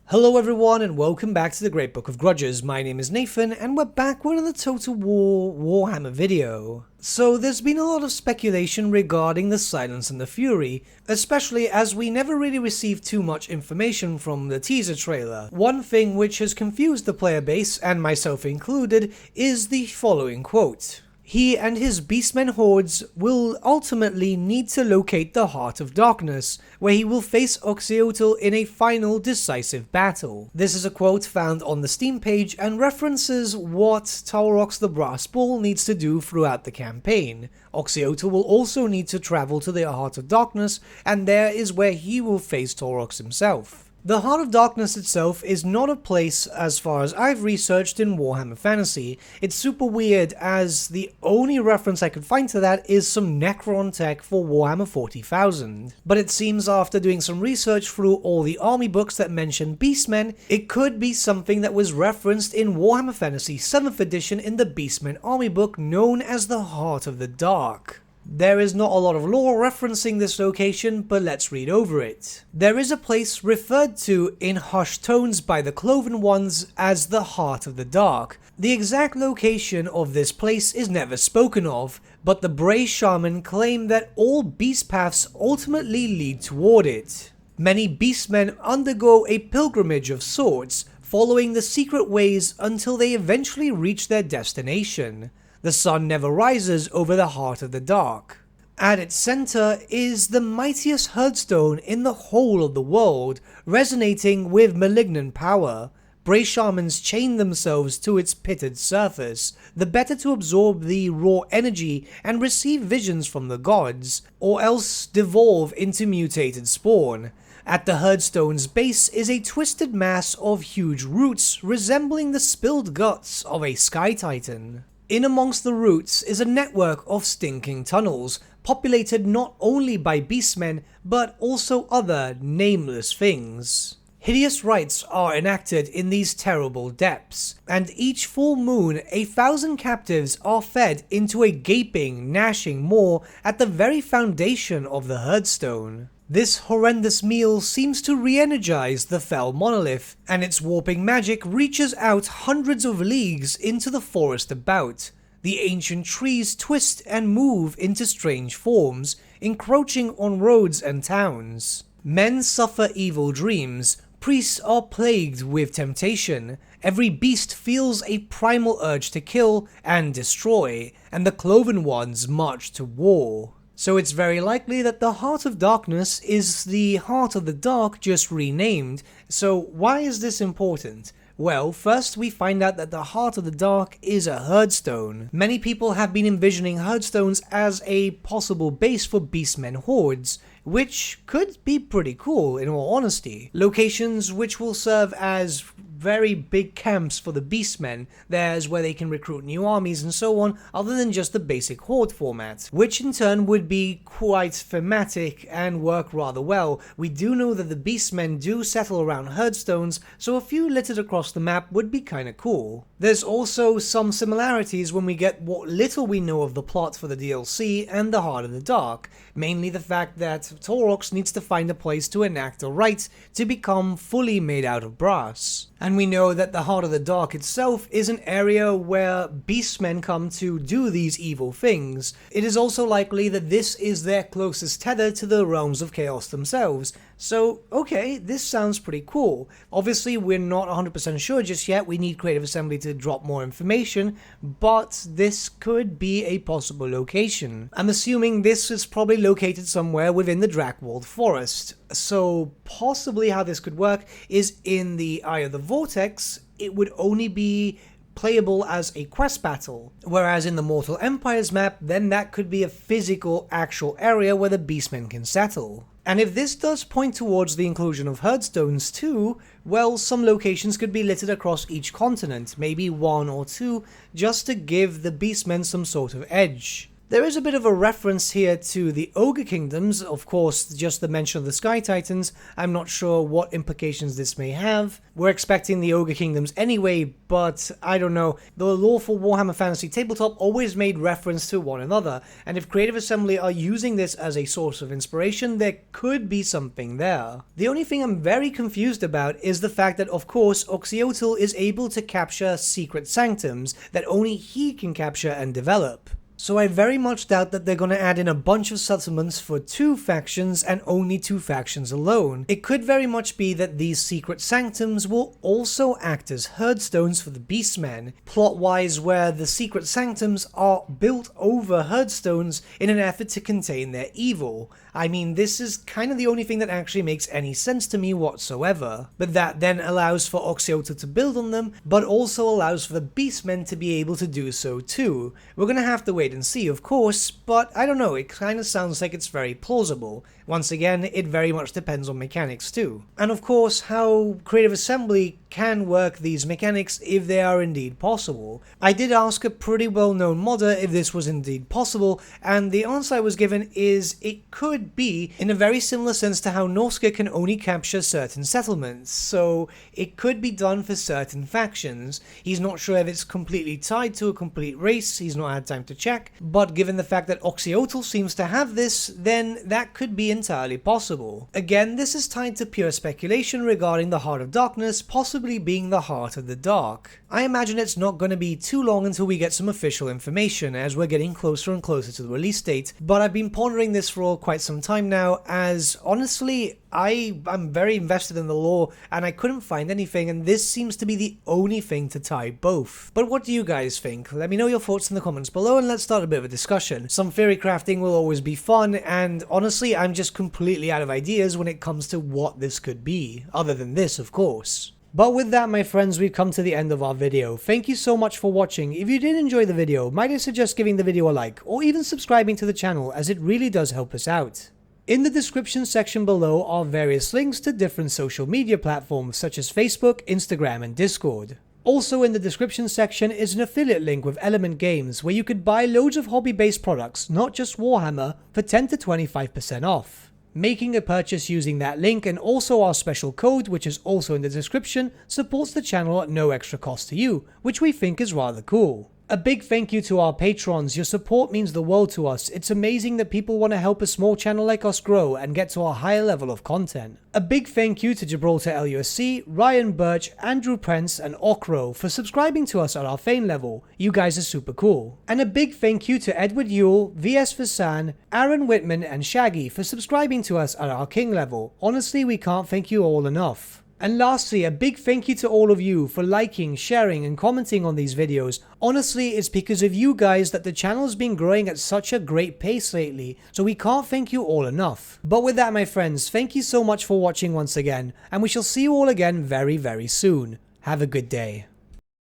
Hello everyone and welcome back to the Great Book of Grudges. My name is Nathan and we're back with another Total War Warhammer video. So there's been a lot of speculation regarding the Silence and the Fury, especially as we never really received too much information from the teaser trailer. One thing which has confused the player base, and myself included, is the following quote. He and his Beastmen hordes will ultimately need to locate the Heart of Darkness, where he will face Oxyotl in a final decisive battle. This is a quote found on the Steam page and references what Taurox the Brass Bull needs to do throughout the campaign. Oxyotl will also need to travel to the Heart of Darkness, and there is where he will face Taurox himself. The Heart of Darkness itself is not a place as far as I've researched in Warhammer Fantasy. It's super weird as the only reference I could find to that is some Necron tech for Warhammer 40,000. But it seems after doing some research through all the army books that mention Beastmen, it could be something that was referenced in Warhammer Fantasy 7th edition in the Beastmen army book known as the Heart of the Dark. There is not a lot of lore referencing this location, but let's read over it. There is a place referred to in hushed tones by the Cloven Ones as the Heart of the Dark. The exact location of this place is never spoken of, but the Bray Shaman claim that all beast paths ultimately lead toward it. Many beastmen undergo a pilgrimage of sorts, following the secret ways until they eventually reach their destination. The sun never rises over the Heart of the Dark. At its center is the mightiest Herdstone in the whole of the world, resonating with malignant power. Bray Shamans chain themselves to its pitted surface, the better to absorb the raw energy and receive visions from the gods, or else devolve into mutated spawn. At the Herdstone's base is a twisted mass of huge roots resembling the spilled guts of a Sky Titan. In amongst the roots is a network of stinking tunnels, populated not only by beastmen, but also other nameless things. Hideous rites are enacted in these terrible depths, and each full moon 1,000 captives are fed into a gaping, gnashing maw at the very foundation of the Herdstone. This horrendous meal seems to re-energize the fell monolith, and its warping magic reaches out hundreds of leagues into the forest about. The ancient trees twist and move into strange forms, encroaching on roads and towns. Men suffer evil dreams, priests are plagued with temptation, every beast feels a primal urge to kill and destroy, and the Cloven Ones march to war. So it's very likely that the Heart of Darkness is the Heart of the Dark just renamed. So why is this important? Well, first we find out that the Heart of the Dark is a Herdstone. Many people have been envisioning Herdstones as a possible base for Beastmen hordes, which could be pretty cool in all honesty. Locations which will serve as very big camps for the beastmen. There's where they can recruit new armies and so on, other than just the basic horde format, which in turn would be quite thematic and work rather well. We do know that the beastmen do settle around Herdstones, so a few littered across the map would be kinda cool. There's also some similarities when we get what little we know of the plot for the DLC and the Heart of the Dark, mainly the fact that Taurox needs to find a place to enact a rite to become fully made out of brass. And we know that the Heart of the Dark itself is an area where beastmen come to do these evil things. It is also likely that this is their closest tether to the realms of chaos themselves. So, okay, this sounds pretty cool. Obviously, we're not 100% sure just yet, we need Creative Assembly to drop more information, but this could be a possible location. I'm assuming this is probably located somewhere within the Drakwold Forest. So, possibly how this could work is in the Eye of the Vortex, it would only be playable as a quest battle, whereas in the Mortal Empires map, then that could be a physical, actual area where the beastmen can settle. And if this does point towards the inclusion of Herdstones too, well, some locations could be littered across each continent, maybe one or two, just to give the beastmen some sort of edge. There is a bit of a reference here to the Ogre Kingdoms, of course, just the mention of the Sky Titans. I'm not sure what implications this may have. We're expecting the Ogre Kingdoms anyway, but I don't know. The lore for Warhammer Fantasy Tabletop always made reference to one another, and if Creative Assembly are using this as a source of inspiration, there could be something there. The only thing I'm very confused about is the fact that, of course, Oxyotl is able to capture secret sanctums that only he can capture and develop. So I very much doubt that they're going to add in a bunch of settlements for 2 factions and only 2 factions alone. It could very much be that these secret sanctums will also act as herdstones for the Beastmen, plot-wise where the secret sanctums are built over herdstones in an effort to contain their evil. I mean, this is kind of the only thing that actually makes any sense to me whatsoever. But that then allows for Oxyotl to build on them, but also allows for the Beastmen to be able to do so too. We're gonna have to wait and see, of course, but I don't know, it kind of sounds like it's very plausible. Once again, it very much depends on mechanics too. And of course, how Creative Assembly can work these mechanics if they are indeed possible. I did ask a pretty well-known modder if this was indeed possible, and the answer I was given is it could be, in a very similar sense to how Norska can only capture certain settlements, so it could be done for certain factions. He's not sure if it's completely tied to a complete race, he's not had time to check, but given the fact that Oxyotl seems to have this, then that could be entirely possible. Again, this is tied to pure speculation regarding the Heart of Darkness possibly being the Heart of the Dark. I imagine it's not going to be too long until we get some official information, as we're getting closer and closer to the release date, but I've been pondering this for quite some time now, as honestly, I'm very invested in the lore, and I couldn't find anything, and this seems to be the only thing to tie both. But what do you guys think? Let me know your thoughts in the comments below, and let's start a bit of a discussion. Some theory crafting will always be fun, and honestly, I'm just completely out of ideas when it comes to what this could be, other than this, of course. But with that, my friends, we've come to the end of our video. Thank you so much for watching. If you did enjoy the video, might I suggest giving the video a like, or even subscribing to the channel, as it really does help us out. In the description section below are various links to different social media platforms such as Facebook, Instagram, and Discord. Also in the description section is an affiliate link with Element Games where you could buy loads of hobby-based products, not just Warhammer, for 10 to 25% off. Making a purchase using that link and also our special code, which is also in the description, supports the channel at no extra cost to you, which we think is rather cool. A big thank you to our patrons. Your support means the world to us. It's amazing that people want to help a small channel like us grow and get to a higher level of content. A big thank you to Gibraltar LUSC, Ryan Bertsche, Andrew Prince, and Okro for subscribing to us at our Fane level. You guys are super cool. And a big thank you to Edward Yule, VS Vasan, Aaron Whitman, and Shaggy for subscribing to us at our King level. Honestly, we can't thank you all enough. And lastly, a big thank you to all of you for liking, sharing, and commenting on these videos. Honestly, it's because of you guys that the channel's been growing at such a great pace lately, so we can't thank you all enough. But with that, my friends, thank you so much for watching once again, and we shall see you all again very, very soon. Have a good day.